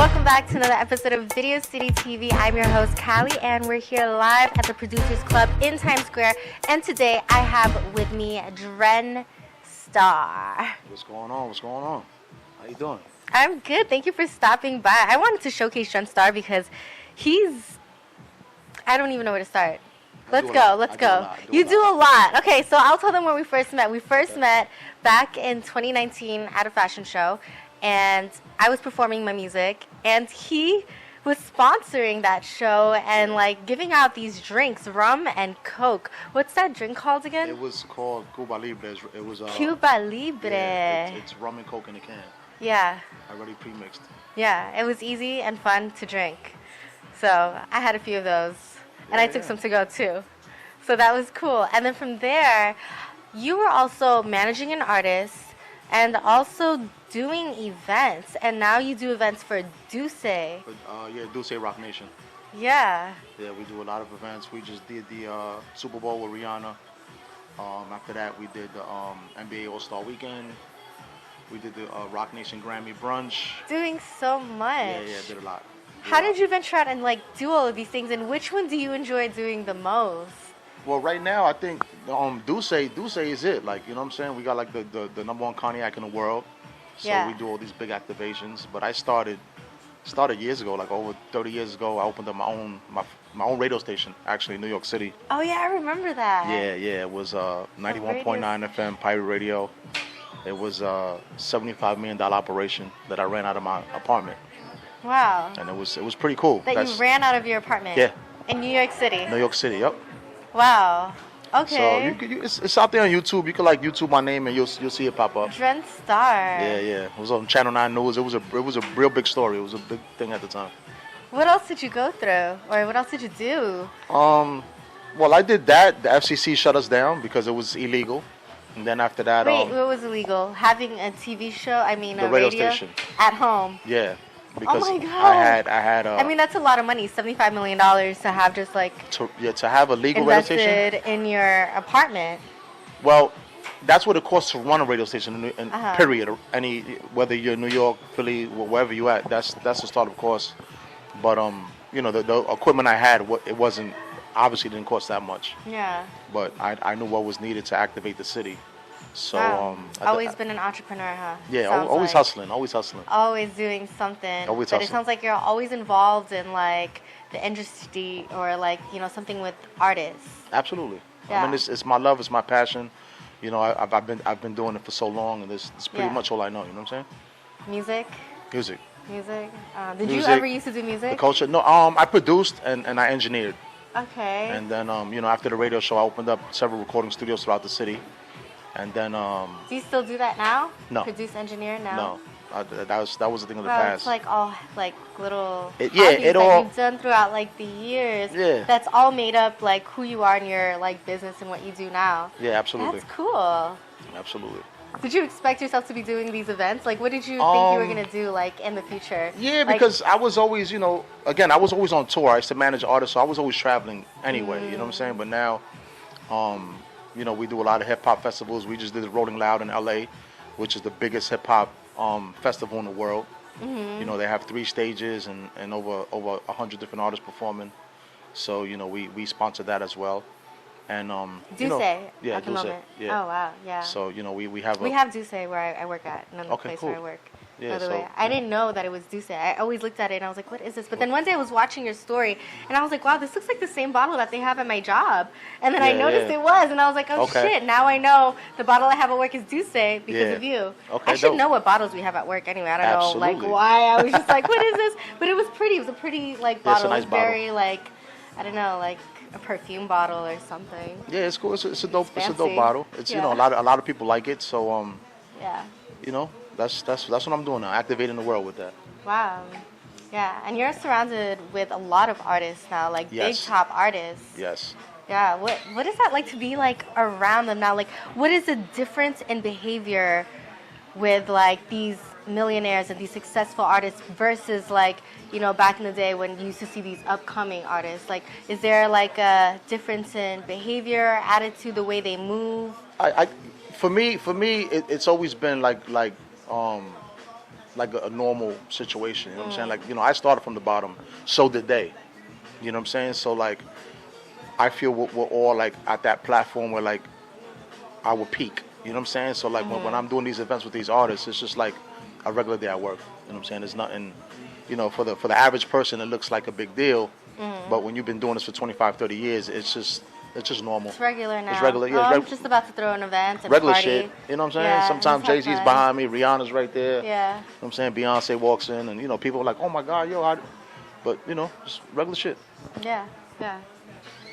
Welcome back to another episode of Video City TV. I'm your host, Callie, and we're here live at the Producers Club in Times Square. And today I have with me Dren, Starr. What's going on? What's going on? How you doing? I'm good. Thank you for stopping by. I wanted to showcase Dren Starr because I don't even know where to start. Let's go. You do a lot. Okay, so I'll tell them where we first met. We first met back in 2019 at a fashion show, and I was performing my music, and he was sponsoring that show and like giving out these drinks, rum and Coke. What's that drink called again? It was called Cuba Libre. It was Cuba Libre. Yeah, it's rum and Coke in a can. Yeah. Already pre-mixed. Yeah, it was easy and fun to drink. So I had a few of those, and I took some to go too. So that was cool. And then from there, you were also managing an artist and also doing events. And now you do events for Duce. Yeah, Duce Rock Nation. Yeah. Yeah, we do a lot of events. We just did the Super Bowl with Rihanna. After that, we did the NBA All-Star Weekend. We did the Rock Nation Grammy Brunch. Doing so much. Yeah, did a lot. How did you venture out and like do all of these things? And which one do you enjoy doing the most? Well, right now, I think Duce is it. Like, you know what I'm saying? We got like the number one cognac in the world. So we do all these big activations. But I started years ago, like over 30 years ago. I opened up my own radio station, actually, in New York City. Oh, yeah, I remember that. Yeah. It was 91.9 FM pirate radio. It was a $75 million operation that I ran out of my apartment. Wow. And it was pretty cool. You ran out of your apartment? Yeah. In New York City? New York City, yep. Wow. Okay. So it's out there on YouTube. You can like YouTube my name and you'll see it pop up. Dren Starr. Yeah. It was on Channel 9 News. It was a real big story. It was a big thing at the time. What else did you go through, or what else did you do? Well, I did that. The FCC shut us down because it was illegal. And then after that, wait, what was illegal? Having a TV show? I mean, the a radio radio station at home. Yeah. Because oh my God. I had. I mean, that's a lot of money. $75 million to have just like to have a legal radio station invested in your apartment. Well, that's what it costs to run a radio station. In period. Whether you're in New York, Philly, wherever you at, that's the startup cost. But the equipment I had, it wasn't obviously didn't cost that much. Yeah. But I knew what was needed to activate the city. So always been an entrepreneur, huh? Yeah, always hustling. Always doing something. Always but hustling. It sounds like you're always involved in like the industry or like something with artists. Absolutely. Yeah. I mean, it's my love, it's my passion. I've been doing it for so long, and it's pretty much all I know. You know what I'm saying? Music. Did you ever used to do music? The culture. No. I produced and I engineered. Okay. And then after the radio show, I opened up several recording studios throughout the city. And then do you still do that now? No. Produce, engineer now? No. That was the thing of the past. It's like all like little it that all you've done throughout like the years. Yeah. That's all made up like who you are in your like business and what you do now. Yeah, absolutely. That's cool. Absolutely. Did you expect yourself to be doing these events? Like, what did you think you were gonna do like in the future? Yeah, because I was always, again, I was always on tour. I used to manage artists, so I was always traveling anyway. You know what I'm saying? But now, we do a lot of hip hop festivals. We just did Rolling Loud in LA, which is the biggest hip hop festival in the world. Mm-hmm. They have 3 stages and over 100 different artists performing. So we sponsor that as well. And Duce at the Duce, moment. yeah. Oh wow, yeah. So we have Duce where I work at, another place cool. where I work. Yeah, by the way, I didn't know that it was Duce. I always looked at it and I was like, what is this? But then one day I was watching your story and I was like, wow, this looks like the same bottle that they have at my job. And then I noticed it was, and I was like, oh shit, now I know the bottle I have at work is Duce because of you. Okay, I should know what bottles we have at work anyway. I don't know like why I was just like, what is this? But it was pretty. It was a pretty like bottle. It's a nice bottle. Very like, I don't know, like a perfume bottle or something. Yeah, it's cool. It's a dope bottle. It's a lot of people like it. So that's what I'm doing now, activating the world with that. Wow. Yeah, and you're surrounded with a lot of artists now, like big top artists. Yes. Yeah, what is that like to be like around them now? Like, what is the difference in behavior with like these millionaires and these successful artists versus like, back in the day when you used to see these upcoming artists? Like, is there like a difference in behavior, attitude, the way they move? For me, it's always been like like a normal situation. You know what I'm saying? Like, you know, I started from the bottom. So did they. You know what I'm saying? So like, I feel we're all like at that platform where like our peak. You know what I'm saying? So like when I'm doing these events with these artists, it's just like a regular day at work. You know what I'm saying? There's nothing, you know, for the average person, it looks like a big deal. But when you've been doing this for 25, 30 years, it's just normal. It's regular now. It's regular. Yeah, I'm just about to throw an event and regular party. shit. You know what I'm saying? Yeah, Sometimes just have Jay-Z's fun. behind me, Rihanna's right there. Yeah. You know what I'm saying? Beyonce walks in, and you know, people are like, "Oh my God, yo!" But you know, just regular shit. Yeah. Yeah.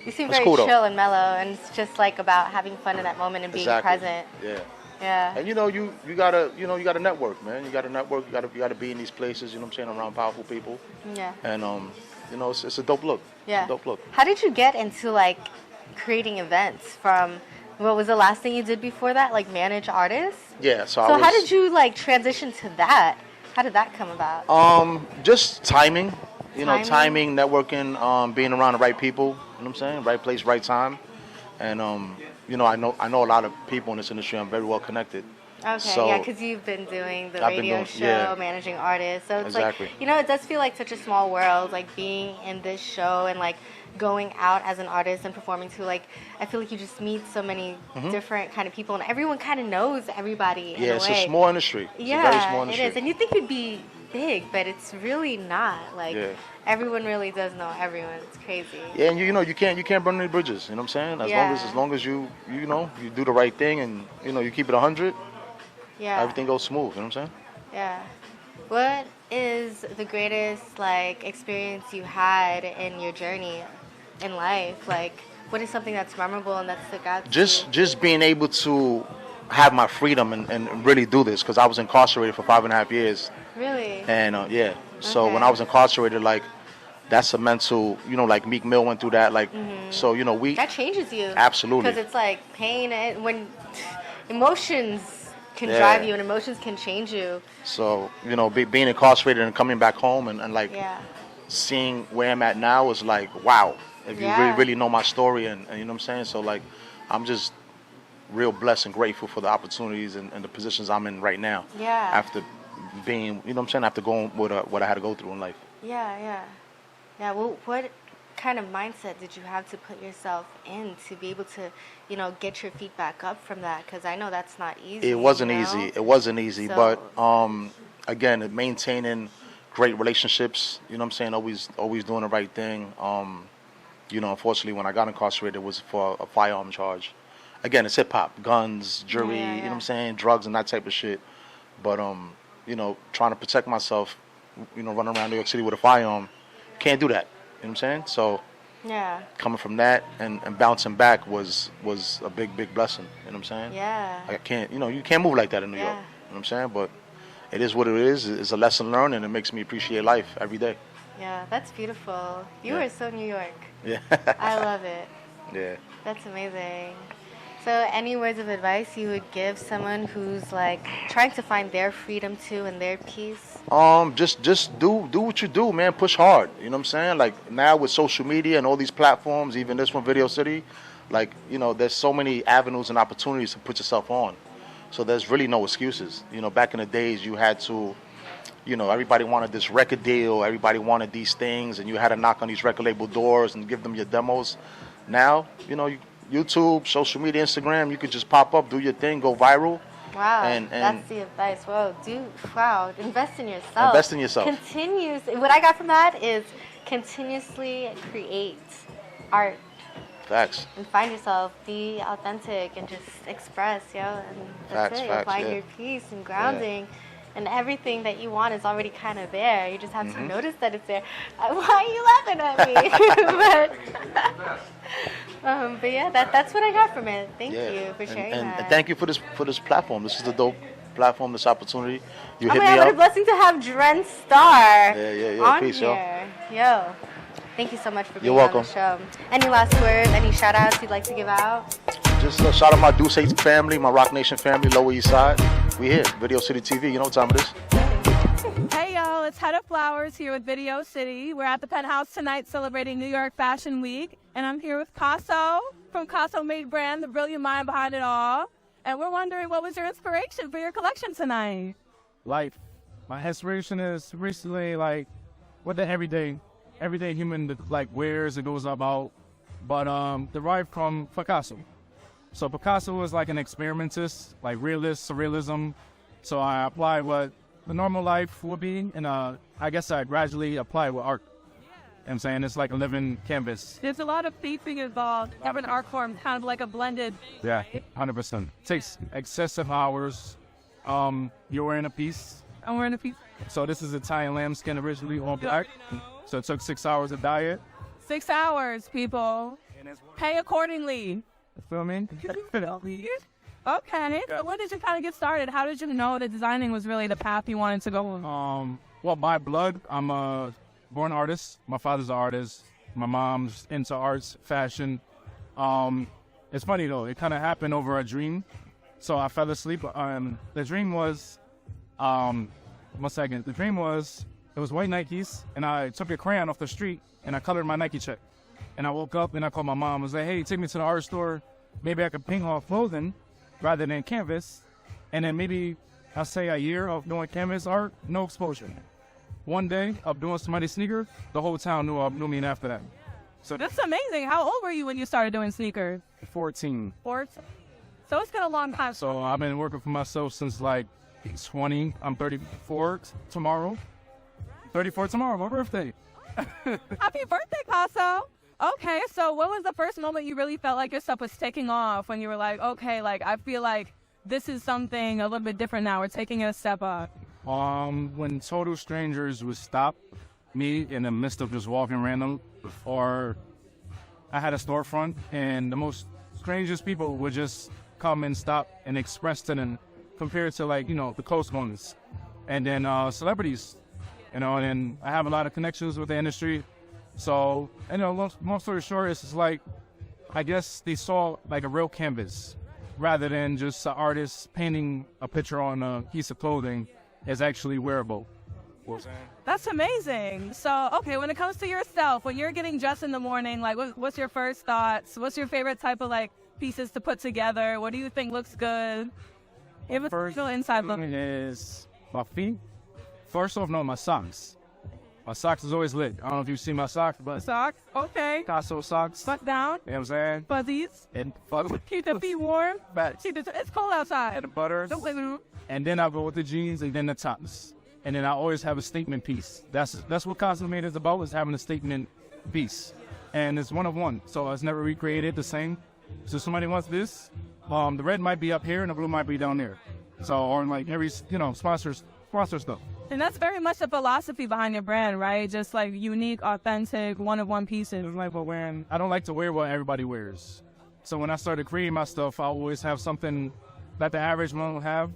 You seem It's very cool, though. chill and mellow, and it's just like about having fun in that moment and being present. Yeah. Yeah. And you know, you gotta network, man. You gotta network. You gotta be in these places. You know what I'm saying? Around powerful people. Yeah. And you know, it's a dope look. Yeah. It's a dope look. How did you get into like creating events? From what was the last thing you did before that? Like manage artists? Yeah. So how did you like transition to that? How did that come about? Just timing. You know, timing, networking, being around the right people. You know what I'm saying? Right place, right time. And you know, I know a lot of people in this industry. I'm very well connected. Okay, So, yeah, because you've been doing the I've been radio doing- show, yeah. managing artists. So it's Exactly. like, you know, it does feel like such a small world, like being in this show and like going out as an artist and performing to, like, I feel like you just meet so many different kind of people and everyone kind of knows everybody in Yeah, a it's way. a small industry. It's Yeah, a very small industry. it is. And you think it'd be big, but it's really not. Like, Yeah. everyone really does know everyone. It's crazy. Yeah, and you know, you can't burn any bridges. You know what I'm saying? As long as you know, you do the right thing and you know, you keep it 100. Yeah. Everything goes smooth. You know what I'm saying? Yeah. What is the greatest like experience you had in your journey in life? Like, what is something that's memorable and that stuck out to you? Just being able to have my freedom and really do this because I was incarcerated for 5.5 years. Really? And yeah, so when Okay. I was incarcerated, like that's a mental, you know, like Meek Mill went through that. Like, so you know, That changes you. Absolutely. Because it's like pain and when emotions can Yeah. drive you and emotions can change you. So you know, being incarcerated and coming back home and like Yeah. seeing where I'm at now is like, wow. If you Yeah. really know my story and you know what I'm saying, so like I'm just real blessed and grateful for the opportunities and the positions I'm in right now. Yeah. After being, you know what I'm saying, after going with what I had to go through in life. Yeah, yeah. Yeah, well, what kind of mindset did you have to put yourself in to be able to, you know, get your feet back up from that? Because I know that's not easy. It wasn't you know? easy. It wasn't easy, So- but again, maintaining great relationships. You know what I'm saying? Always doing the right thing. You know, unfortunately, when I got incarcerated, it was for a firearm charge. Again, it's hip hop, guns, jury. Yeah, You know yeah. what I'm saying? Drugs and that type of shit. But you know, trying to protect myself. You know, running around New York City with a firearm, can't do that. You know what I'm saying? So Yeah, coming from that and bouncing back was a big blessing. You know what I'm saying? yeah. I can't, you know, you can't move like that in New York. Yeah. You know what I'm saying? But it is what it is. It's a lesson learned, and it makes me appreciate life every day. Yeah, that's beautiful. You Yeah. are so New York. Yeah. I love it. Yeah. That's amazing. So, any words of advice you would give someone who's like trying to find their freedom too and their peace? Just do what you do, man. Push hard. You know what I'm saying? Like now with social media and all these platforms, even this one, Video City, like, you know, there's so many avenues and opportunities to put yourself on. So there's really no excuses. You know, back in the days, you had to, you know, everybody wanted this record deal, everybody wanted these things, and you had to knock on these record label doors and give them your demos. Now, you know, YouTube, social media, Instagram, you could just pop up, do your thing, go viral. Wow, And- that's the advice. Whoa, wow, invest in yourself. Invest in yourself. What I got from that is continuously create art Facts. and find yourself, be authentic, and just express, yo. And that's Facts, it. You'll find yeah. your peace and grounding. And everything that you want is already kind of there. You just have to notice that it's there. Why are you laughing at me? but yeah, that's what I got from it. Thank you for sharing and that. thank you for this platform. This is a dope platform, this opportunity. You Oh hit my me God, what a up. blessing to have Dren Starr Yeah. on Peace, yo. here. Yo, thank you so much for being You're on the welcome. show. Any last words, any shout outs you'd like to give out? Just shout out my Deuce Hates family, my Rock Nation family, Lower East Side. We here, Video City TV. You know what time it is. Hey y'all, it's Heta Flowers here with Video City. We're at the Penthouse tonight celebrating New York Fashion Week. And I'm here with Kasso from Kasso Made Brand, the brilliant mind behind it all. And we're wondering, what was your inspiration for your collection tonight? Life. My inspiration is recently like what the everyday human like wears and goes about, but derived from Picasso. So Picasso was like an experimentist, like realist, surrealism. So I applied what the normal life would be, and I guess I gradually applied with art. I'm saying it's like a living canvas. There's a lot of piecing involved. Having art form, kind of like a blended. Yeah, 100%. Takes excessive hours. You're wearing a piece. I'm wearing a piece. So this is Italian lambskin originally all black. So it took 6 hours to dye it. 6 hours, people. Pay accordingly. You feel me? Okay. So when did you kind of get started? How did you know that designing was really the path you wanted to go on? Well, by blood, I'm a born artist. My father's an artist. My mom's into arts, fashion. It's funny though. It kind of happened over a dream. So I fell asleep. The dream was, one second. The dream was, it was white Nikes, and I took a crayon off the street and I colored my Nike check. And I woke up and I called my mom. I was like, hey, take me to the art store. Maybe I could paint off clothing rather than canvas. And then maybe I'll say a year of doing canvas art, no exposure. One day of doing somebody's sneakers, the whole town knew me after that. So that's amazing. How old were you when you started doing sneakers? 14. 14. So it's been a long time. So I've been working for myself since like 20. I'm 34 tomorrow. 34 tomorrow, my birthday. Happy birthday, Kasso. Okay, so when was the first moment you really felt like your stuff was taking off, when you were like, okay, like I feel like this is something a little bit different now, we're taking it a step up? When total strangers would stop me in the midst of just walking random, or I had a storefront and the most strangest people would just come and stop and express to them, compared to like, the close ones. And then celebrities, and I have a lot of connections with the industry. So, long story short, it's just like, I guess they saw like a real canvas rather than just an artist painting a picture on a piece of clothing is actually wearable. That's amazing. So, okay, when it comes to yourself, when you're getting dressed in the morning, like what's your first thoughts? What's your favorite type of like pieces to put together? What do you think looks good? Give us a little inside look. Is my feet. First off, no, my socks. My socks is always lit. I don't know if you see my socks, but socks, okay. Kasso socks. Butt down. You know what I'm saying? Fuzzies. And keep the feet warm. But It's cold outside. And the butters. And then I go with the jeans and then the tops. And then I always have a statement piece. That's what Kasso made is about, is having a statement piece. And it's one of one. So it's never recreated the same. So somebody wants this, the red might be up here and the blue might be down there. So, or like every, sponsor stuff. And that's very much the philosophy behind your brand, right? Just like unique, authentic, one-of-one pieces. I don't like to wear what everybody wears. So when I started creating my stuff, I always have something that the average one will have.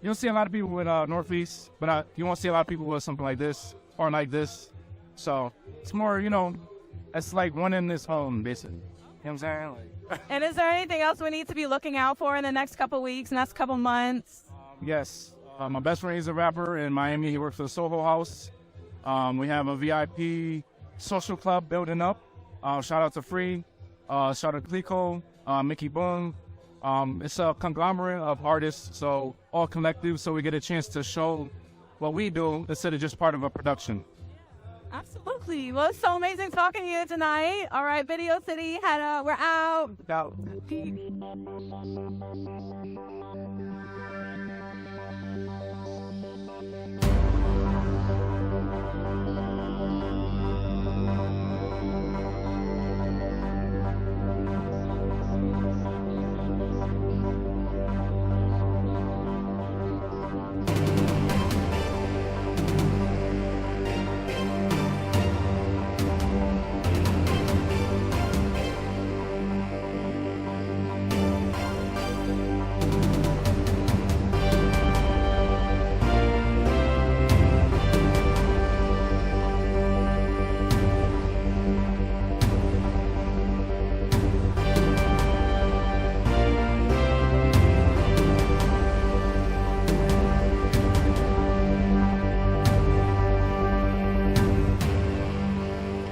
You don't see a lot of people with Northeast, but you won't see a lot of people with something like this or like this. So it's more, it's like one in this home, basically. You know what I'm saying? And is there anything else we need to be looking out for in the next couple weeks, next couple months? Yes. My best friend is a rapper in Miami. He works for the Soho House. We have a VIP social club building up. Shout out to Free. Shout out to Clico, Mickey Boom. It's a conglomerate of artists, so all collective, so we get a chance to show what we do instead of just part of a production. Absolutely. Well, it's so amazing talking to you tonight. All right, Video City, Heta, we're out. Out.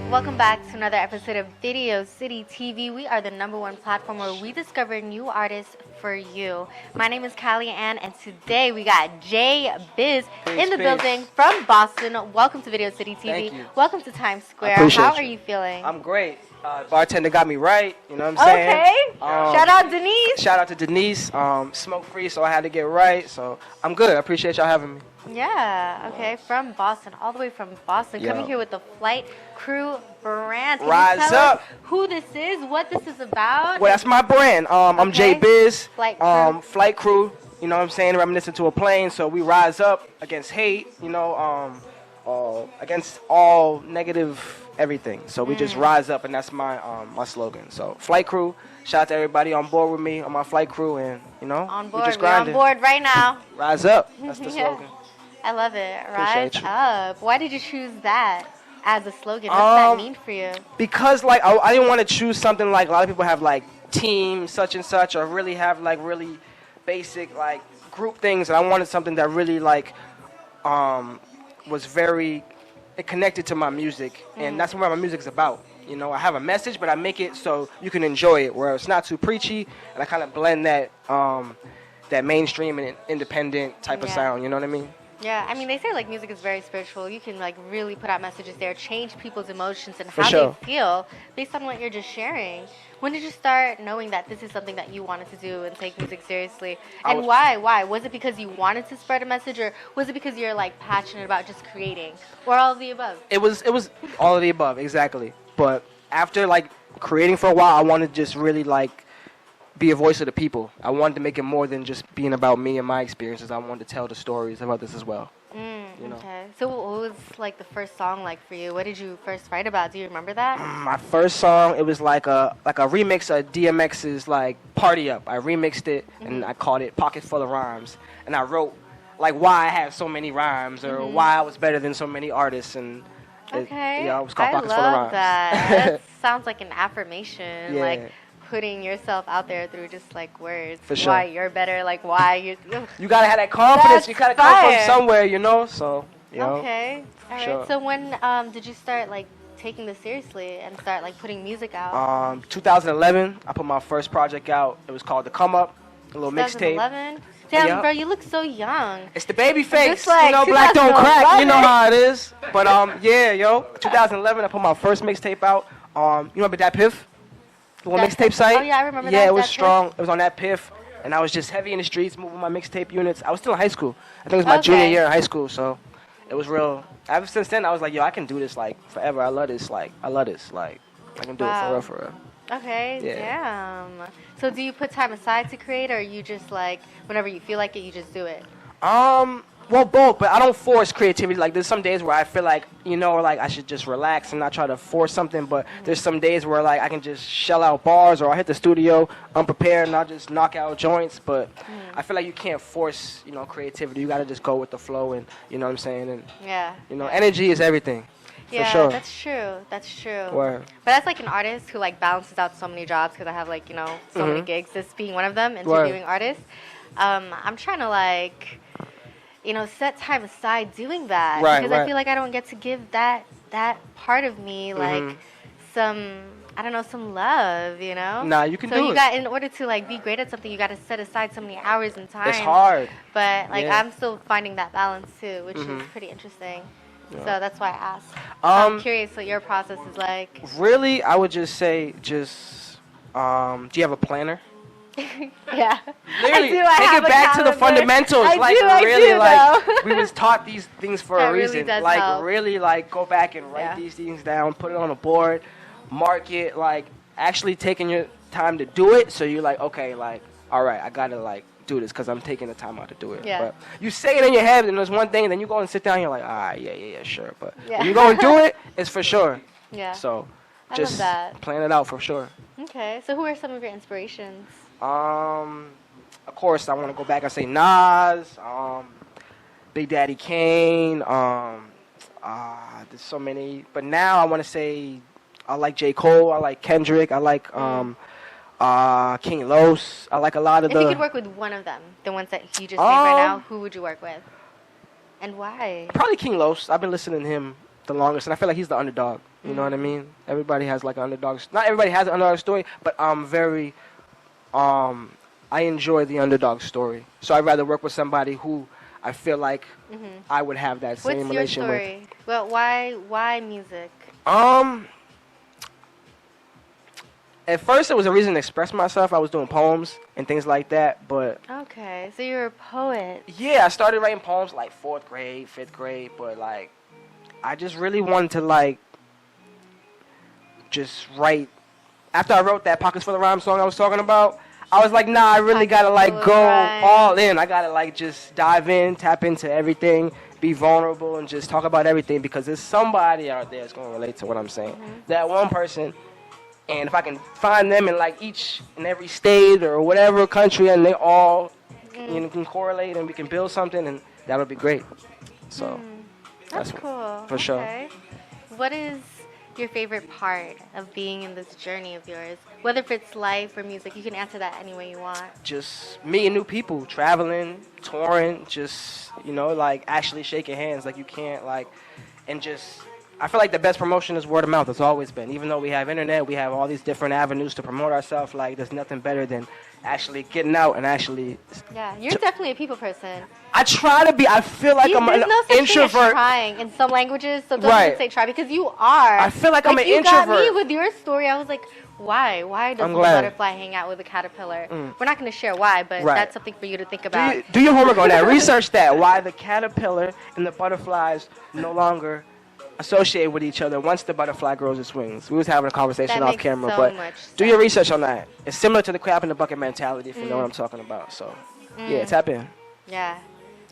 Welcome back to another episode of Video City TV. We are the #1 platform where we discover new artists for you. My name is Callie Ann, and today we got J-Bizz in the building from Boston. Welcome to Video City TV. Thank you. Welcome to Times Square. Appreciate How are you. you feeling? I'm great. Bartender got me right. You know what I'm saying? Okay. Shout out Denise. Shout out to Denise. Smoke free, so I had to get right. So I'm good. I appreciate y'all having me. Yeah. Okay. From Boston, all the way from Boston, Yeah. coming here with the Flight Crew brand. Can Rise you tell up. us who this is? What this is about? Well, that's my brand. I'm Okay. J-Bizz. Flight Crew. Flight Crew. You know what I'm saying? Reminiscent to a plane. So we rise up against hate. You know, against all negative everything. So we just rise up, and that's my my slogan. So Flight Crew. Shout out to everybody on board with me on my Flight Crew, and you know, On we board. just We're on grinding. board right now. Rise up. That's the Yeah. slogan. I love it. Rise Appreciate you. up. Why did you choose that as a slogan? What does that mean for you? Because like I didn't want to choose something like a lot of people have like team such and such, or really have like really basic like group things, and I wanted something that really like was very connected to my music, and that's what my music's about. You know, I have a message, but I make it so you can enjoy it, where it's not too preachy, and I kind of blend that that mainstream and independent type of Yeah. sound. You know what I mean? Yeah, I mean, they say like music is very spiritual. You can like really put out messages there, change people's emotions and For how sure. they feel based on what you're just sharing. When did you start knowing that this is something that you wanted to do and take music seriously? And why? Why? Was it because you wanted to spread a message, or was it because you're like passionate about just creating, or all of the above? It was all of the above, exactly. But after like creating for a while, I wanted to just really like be a voice of the people. I wanted to make it more than just being about me and my experiences. I wanted to tell the stories about this as well. You know? Okay. So what was like the first song like for you? What did you first write about? Do you remember that? My first song, it was like a remix of DMX's like Party Up. I remixed it and I called it Pocket Full of Rhymes. And I wrote like why I have so many rhymes, or why I was better than so many artists, and Okay. it was called I Pockets Full of love Rhymes. that. That sounds like an affirmation. Yeah. Like putting yourself out there through just like words. For sure. Why you're better, like why you. You gotta have that confidence. That's You gotta come fire. from somewhere, you know. So you know. Okay. All right. Sure. So when did you start like taking this seriously and start like putting music out? 2011, I put my first project out. It was called The Come Up, a little mixtape. 2011. Damn, Yeah. bro, you look so young. It's the baby face. Just like You know, black don't crack. You know 2011. how it is. But yeah, yo, 2011, I put my first mixtape out. You remember that Piff? The little Dat mixtape Piff? site? Oh, yeah, I remember Yeah, that, it was Dat Piff. strong. It was on that Piff. And I was just heavy in the streets, moving my mixtape units. I was still in high school. I think it was my junior Okay. year in high school, so it was real. Ever since then, I was like, yo, I can do this like forever. I love this. Like, I love this. Like, I can do it Wow. for real, for real. Okay, Yeah. damn. So do you put time aside to create, or you just like whenever you feel like it, you just do it? Well, both, but I don't force creativity. Like, there's some days where I feel like, you know, like I should just relax and not try to force something. But there's some days where like I can just shell out bars, or I hit the studio unprepared and I'll just knock out joints. But I feel like you can't force, you know, creativity. You gotta just go with the flow, and you know what I'm saying. And Yeah. you know, energy is everything. Yeah, for sure. that's true. That's true. Word. But that's like an artist who like balances out so many jobs, because I have like, you know, so many gigs. This being one of them, interviewing artists. I'm trying to like, you know, set time aside doing that, Right, because I right. feel like I don't get to give that part of me like some, I don't know, some love, you know? Nah, you can so do you it. got, in order to like be great at something, you got to set aside so many hours and time. It's hard. But like Yeah. I'm still finding that balance too, which is pretty interesting. So that's why I asked. Um, I'm curious what your process is like. Really, I would just say, just do you have a planner? Yeah. Literally, I do. I take have it a back to the calendar. fundamentals. I like do, I really, do, like though. we was taught these things for That a really reason. does Like help. really, like go back and write Yeah. these things down, put it on a board, mark it. Like actually taking your time to do it. So you're like, okay, like all right, I gotta like do this because I'm taking the time out to do it. Yeah. But you say it in your head, and there's one thing, and then you go and sit down, and you're like, all right, yeah, sure. But Yeah. when you go and do it, it's for sure. Yeah. So I just love that. plan it out for sure. Okay. So who are some of your inspirations? Of course, I want to go back and say Nas, Big Daddy Kane. There's so many, but now I want to say I like J. Cole. I like Kendrick. I like King Los. I like a lot of If the. you could work with one of them, the ones that you just named right now, who would you work with? And why? Probably King Los. I've been listening to him the longest, and I feel like he's the underdog. You know what I mean? Everybody has like an underdog. Not everybody has an underdog story, but I'm very. I enjoy the underdog story. So I'd rather work with somebody who I feel like I would have that same What's your relation story? with. Well, why music? At first it was a reason to express myself. I was doing poems and things like that, but Okay, so you're a poet. yeah, I started writing poems like 4th grade, 5th grade, but like I just really wanted to like just write. After I wrote that Pockets Full of Rhyme song I was talking about, I was like, nah, I really gotta like Pockets go Full of Rhyme. all in. I gotta like just dive in, tap into everything, be vulnerable, and just talk about everything because there's somebody out there that's gonna relate to what I'm saying. That one person, and if I can find them in like each and every state or whatever country, and they all can correlate and we can build something, and that'll be great. So That's cool. for sure. Okay. What is your favorite part of being in this journey of yours? Whether if it's life or music, you can answer that any way you want. Just meeting new people, traveling, touring, just, like actually shaking hands. Like you can't and just, I feel like the best promotion is word of mouth. It's always been. Even though we have internet, we have all these different avenues to promote ourselves. Like there's nothing better than actually getting out and actually. Yeah, you're definitely a people person. I try to be. I feel like I'm There's an no such thing as introvert. trying in some languages, so don't Right. even say try because you are. I feel like I'm an you got me introvert. with your story. I was like, why? Why does I'm the glad. butterfly hang out with the caterpillar? We're not going to share why, but Right. that's something for you to think about. Do your homework on that. Research that. Why the caterpillar and the butterflies no longer associate with each other once the butterfly grows its wings. We was having a conversation That off makes camera, so but much do your sense. research on that. It's similar to the crab in the bucket mentality, if you know what I'm talking about. So, yeah, tap in. Yeah,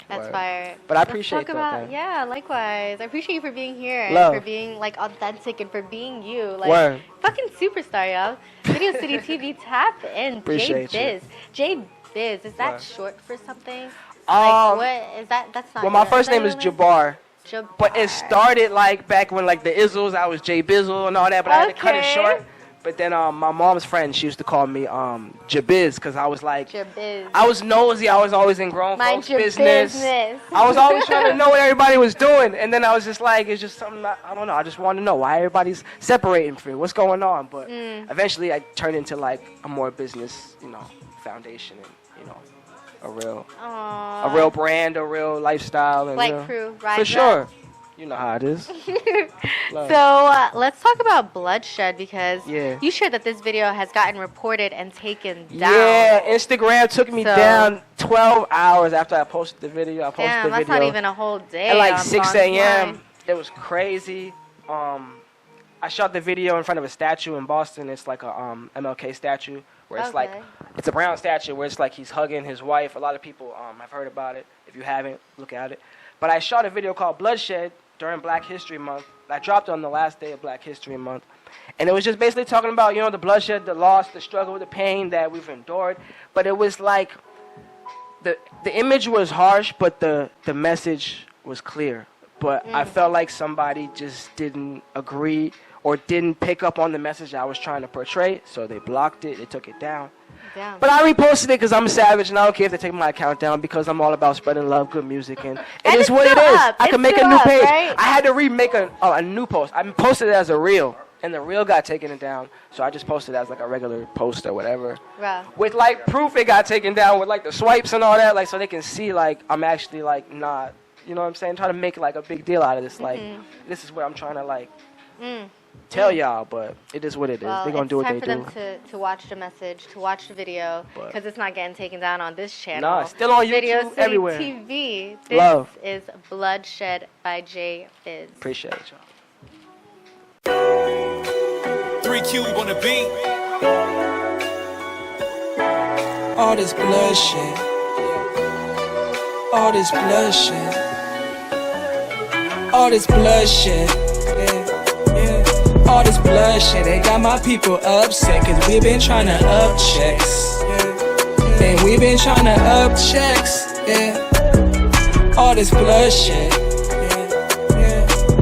that's Word. fire. But I Let's appreciate talk that, about, man. yeah, likewise. I appreciate you for being here Love. and for being like authentic and for being you. Like Word. fucking superstar, y'all. Video City TV, tap in. Appreciate J-Bizz. J-Bizz, is that Word. short for something? Um, What is that? That's not. Well, my your- first that name your is name? Jabbar, Jabbar. but it started like back when like the Izzles, I was J-Bizz and all that, but I had to cut it Okay. short. But then my mom's friend, she used to call me J-Bizz because I was like, J-Bizz. I was nosy. I was always in grown Mind folks' your business. business. I was always trying to know what everybody was doing. And then I was just like, it's just something, I don't know. I just wanted to know why everybody's separating from me. What's going on? But eventually I turned into like a more business, foundation and, a real Aww. brand, a real lifestyle. And, Like crew, rise for up. sure. You know how it is. Love. So let's talk about Bloodshed because Yeah. you shared that this video has gotten reported and taken down. Yeah, Instagram took me So- down 12 hours after I posted the video. I posted Damn, the that's video not even a whole day. at like on 6 Bond's a.m. line. It was crazy. I shot the video in front of a statue in Boston. It's like a MLK statue where it's like, Okay. it's a Browne statue where it's like he's hugging his wife. A lot of people have heard about it. If you haven't, look at it. But I shot a video called Bloodshed during Black History Month. I dropped it on the last day of Black History Month. And it was just basically talking about, the bloodshed, the loss, the struggle, the pain that we've endured. But it was like, the image was harsh, but the message was clear. But I felt like somebody just didn't agree or didn't pick up on the message I was trying to portray. So they blocked it, they took it down. Damn. But I reposted it because I'm a savage and I don't care if they take my account down because I'm all about spreading love, good music, and it And is it's what it still is. up. I It's can make a still new up, page. right? I had to remake a new post. I posted it as a reel, and the reel got taken down, so I just posted it as like a regular post or whatever. Bruh. With like proof it got taken down with like the swipes and all that, like so they can see like I'm actually like not, you know what I'm saying? Try to make like a big deal out of this. Like this is what I'm trying to like tell y'all, but it is what it is. Well, They're gonna do what they it's do. time for them to watch the message, to watch the video, But- because it's not getting taken down on this channel. Nah, it's still on Video YouTube, City everywhere. TV. This Love. is Bloodshed by J-Bizz. Appreciate y'all. 3Q on the beat. All this bloodshed, all this bloodshed, all this bloodshed, all this bloodshed. They got my people upset cause we been trying to up checks, and we been trying to up checks, all this bloodshed,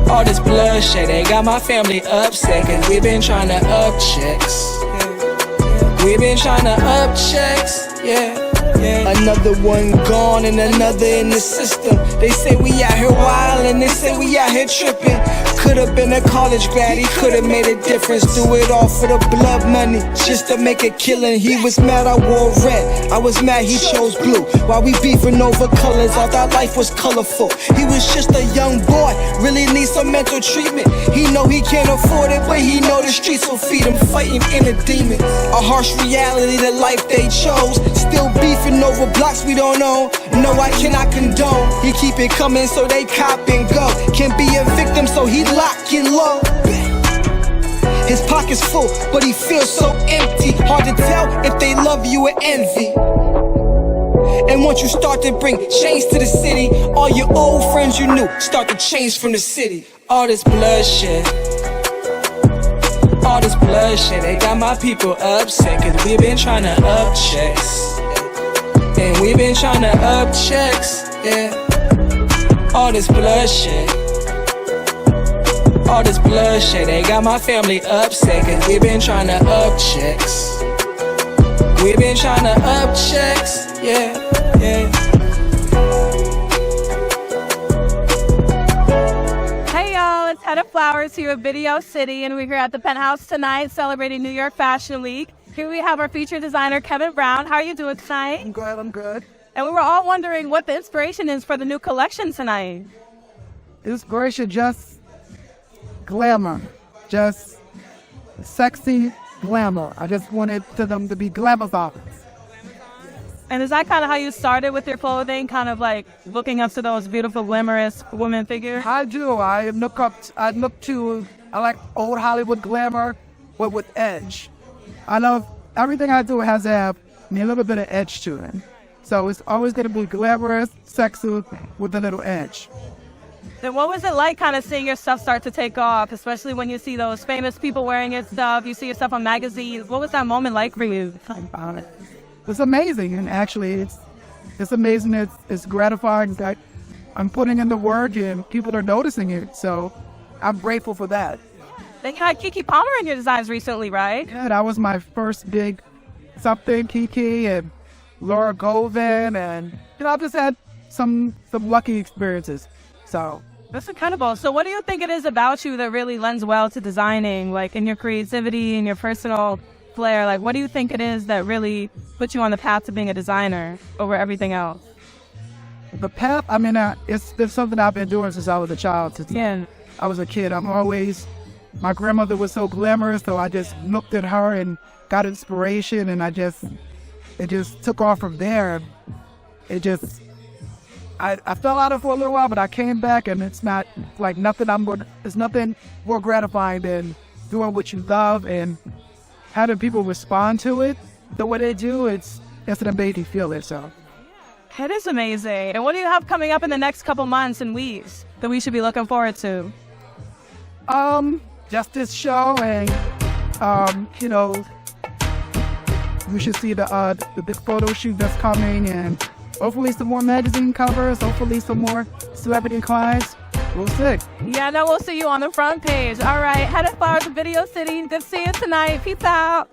all this bloodshed. They got my family upset cause we been trying to up checks. We been tryna up checks, yeah. yeah. Another one gone and another in the system. They say we out here wild and they say we out here tripping. Could've been a college grad, he could've made a difference. Do it all for the blood money, just to make a killing. He was mad I wore red, I was mad he chose blue. While we beefing over colors, all that life was colorful. He was just a young boy, really needs some mental treatment. He know he can't afford it, but he know the streets will feed him. Fighting inner demons, a harsh reality, the life they chose. Still beefing over blocks we don't own. No, I cannot condone. He keep it coming, so they cop and go. Can't be a victim, so he lock and low. His pocket's full, but he feels so empty. Hard to tell if they love you or envy. And once you start to bring change to the city, all your old friends you knew start to change from the city. All this bloodshed, all this bloodshed, they got my people upset. Cause we been trying to up checks, and we been trying to up checks, yeah. All this bloodshed, all this bloodshed, they got my family upset. Cause we been trying to up checks, we been trying to up checks, yeah, yeah. Hey y'all, it's Heta Flowers here at Video City, and we're here at the Penthouse tonight celebrating New York Fashion Week. Here we have our featured designer, Kevin Browne. How are you doing tonight? I'm good, I'm good. And we were all wondering what the inspiration is for the new collection tonight. Inspiration, just glamour, just sexy glamour. I just wanted them to be glamour. And is that kind of how you started with your clothing, kind of like looking up to those beautiful, glamorous women figures? I do. I like old Hollywood glamour, but with edge. I love everything I do has to have a little bit of edge to it. So it's always going to be glamorous, sexy, with a little edge. Then what was it like kind of seeing your stuff start to take off, especially when you see those famous people wearing your stuff, you see your stuff on magazines? What was that moment like for you? It's amazing, and actually it's amazing. It's gratifying that I'm putting in the work and people are noticing it. So I'm grateful for that. Then you had Keke Palmer in your designs recently, right? Yeah, that was my first big something. Keke and Laura Govan, and I've just had some lucky experiences. So that's incredible. So what do you think it is about you that really lends well to designing, like in your creativity and your personal flair? Like, what do you think it is that really puts you on the path to being a designer over everything else? The path, it's something I've been doing since I was a child. Since I was a kid. My grandmother was so glamorous, so I just looked at her and got inspiration, and it just took off from there. I fell out of it for a little while, but I came back, and it's not like there's nothing more gratifying than doing what you love and having people respond to it the way they do. It's an amazing feeling. So it is amazing. And what do you have coming up in the next couple months and weeks that we should be looking forward to? Just this show, and you should see the big photo shoot that's coming, and hopefully some more magazine covers, hopefully some more celebrity clients. We'll see. Yeah, no, we'll see you on the front page. All right, Heta Flowers of Video City. Good to see you tonight. Peace out.